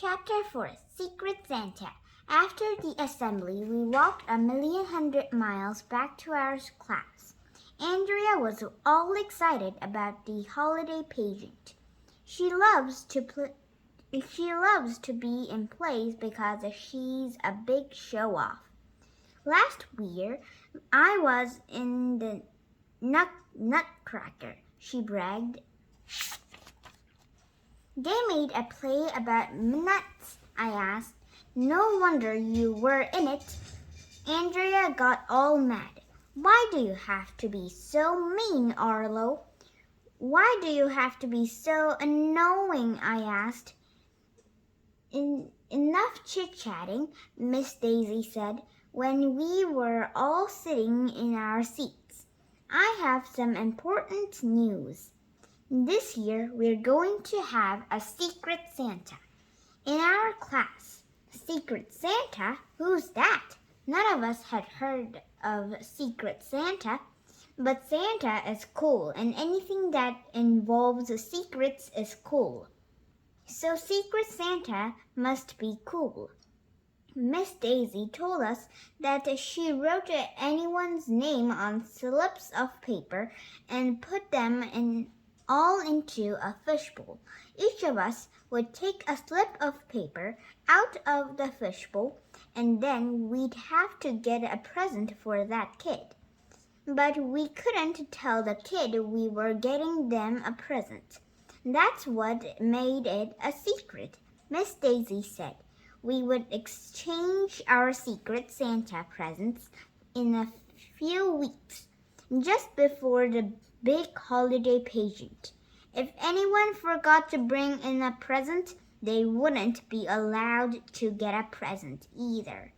Chapter 4 Secret Santa. After the assembly, we walked 1,100,000 miles back to our class. Andrea was all excited about the holiday pageant. She loves to be in plays because she's a big show-off. Last year, I was in the Nutcracker, she bragged. They made a play about nuts, I asked. No wonder you were in it. Andrea got all mad. Why do you have to be so mean, Arlo? Why do you have to be so annoying, I asked. Enough chit-chatting, Miss Daisy said, when we were all sitting in our seats. I have some important news. This year, we're going to have a Secret Santa. In our class. Secret Santa? Who's that? None of us had heard of Secret Santa. But Santa is cool, and anything that involves secrets is cool. So Secret Santa must be cool. Miss Daisy told us that she wrote anyone's name on slips of paper and put them all into a fishbowl. Each of us would take a slip of paper out of the fishbowl, and then we'd have to get a present for that kid. But we couldn't tell the kid we were getting them a present. That's what made it a secret, Miss Daisy said. We would exchange our Secret Santa presents in a few weeks, just before the big holiday pageant. If anyone forgot to bring in a present, they wouldn't be allowed to get a present either.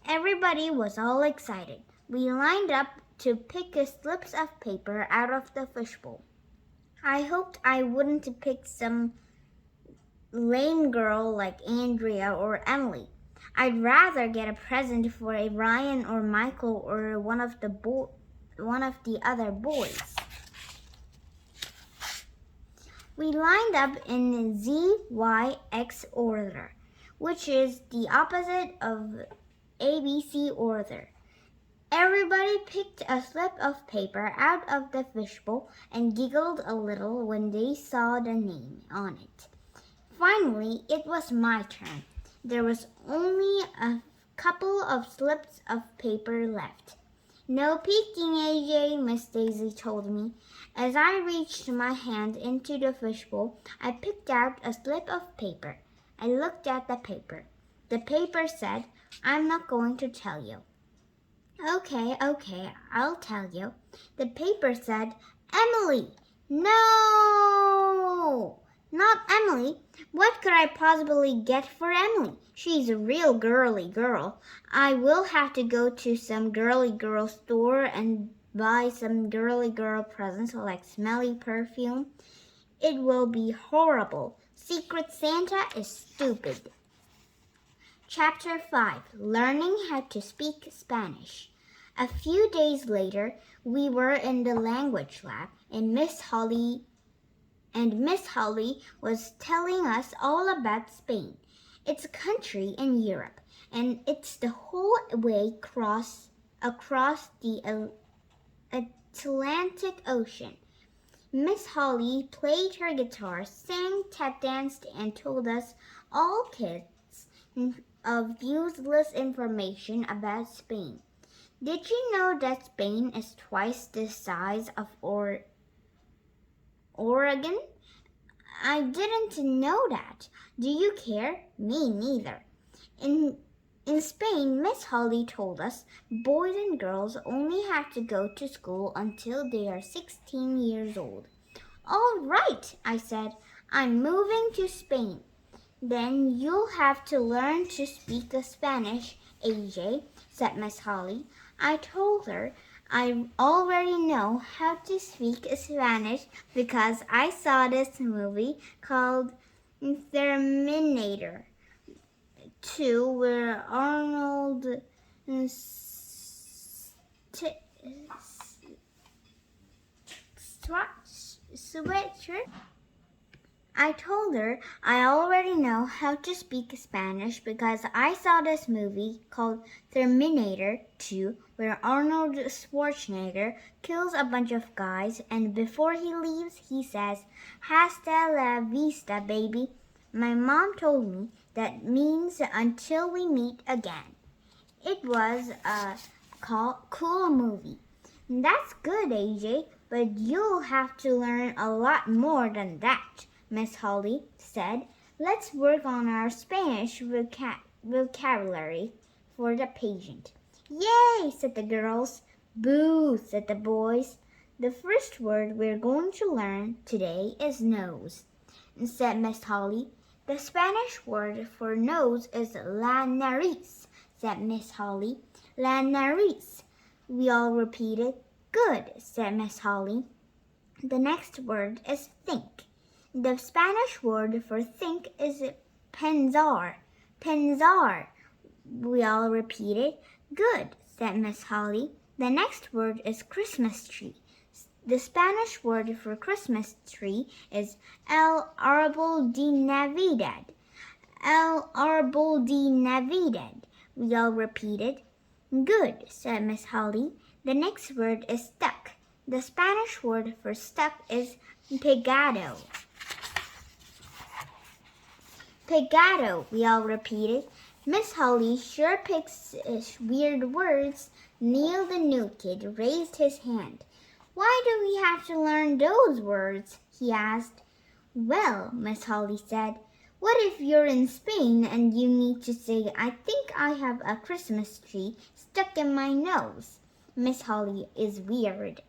Everybody was all excited. We lined up to pick slips of paper out of the fishbowl. I hoped I wouldn't pick some lame girl like Andrea or Emily. I'd rather get a present for a Ryan or Michael or one of the other boys. We lined up in ZYX order, which is the opposite of ABC order. Everybody picked a slip of paper out of the fishbowl and giggled a little when they saw the name on it. Finally, it was my turn. There was only a couple of slips of paper left. No peeking, AJ, Miss Daisy told me. As I reached my hand into the fishbowl, I picked out a slip of paper. I looked at the paper. The paper said, I'm not going to tell you. Okay, I'll tell you. The paper said, Emily. No! Not Emily. What could I possibly get for Emily? She's a real girly girl. I will have to go to some girly girl store and buy some girly girl presents like smelly perfume. It will be horrible. Secret Santa is stupid. Chapter 5 Learning How to Speak Spanish. A few days later, we were in the language lab and Miss Holly was telling us all about Spain. It's a country in Europe, and it's the whole way across the Atlantic Ocean. Miss Holly played her guitar, sang, tap danced, and told us all kinds of useless information about Spain. Did you know that Spain is twice the size of Oregon? I didn't know that. Do you care? Me neither. In Spain, Miss Holly told us boys and girls only have to go to school until they are 16 years old. All right, I said. I'm moving to Spain. Then you'll have to learn to speak Spanish, AJ, said Miss Holly. I told her I already know how to speak Spanish because I saw this movie called Terminator 2 where Arnold Schwarzenegger I told her I already know how to speak Spanish because I saw this movie called Terminator 2 where Arnold Schwarzenegger kills a bunch of guys and before he leaves he says, "Hasta la vista, baby." My mom told me that means until we meet again. It was a cool movie. That's good, AJ, but you'll have to learn a lot more than that, Miss Holly said. Let's work on our Spanish vocabulary for the pageant. Yay, said the girls. Boo, said the boys. The first word we're going to learn today is nose, said Miss Holly. The Spanish word for nose is la nariz, said Miss Holly. La nariz. We all repeated. Good, said Miss Holly. The next word is think. The Spanish word for think is pensar. Pensar. We all repeated. Good, said Miss Holly. The next word is Christmas tree. The Spanish word for Christmas tree is el árbol de Navidad. El árbol de Navidad. We all repeated. Good, said Miss Holly. The next word is stuck. The Spanish word for stuck is pegado. Pegado, we all repeated. Miss Holly sure picks weird words. Neil the new kid raised his hand. Why do we have to learn those words? He asked. Well, Miss Holly said, what if you're in Spain and you need to say, I think I have a Christmas tree stuck in my nose? Miss Holly is weird.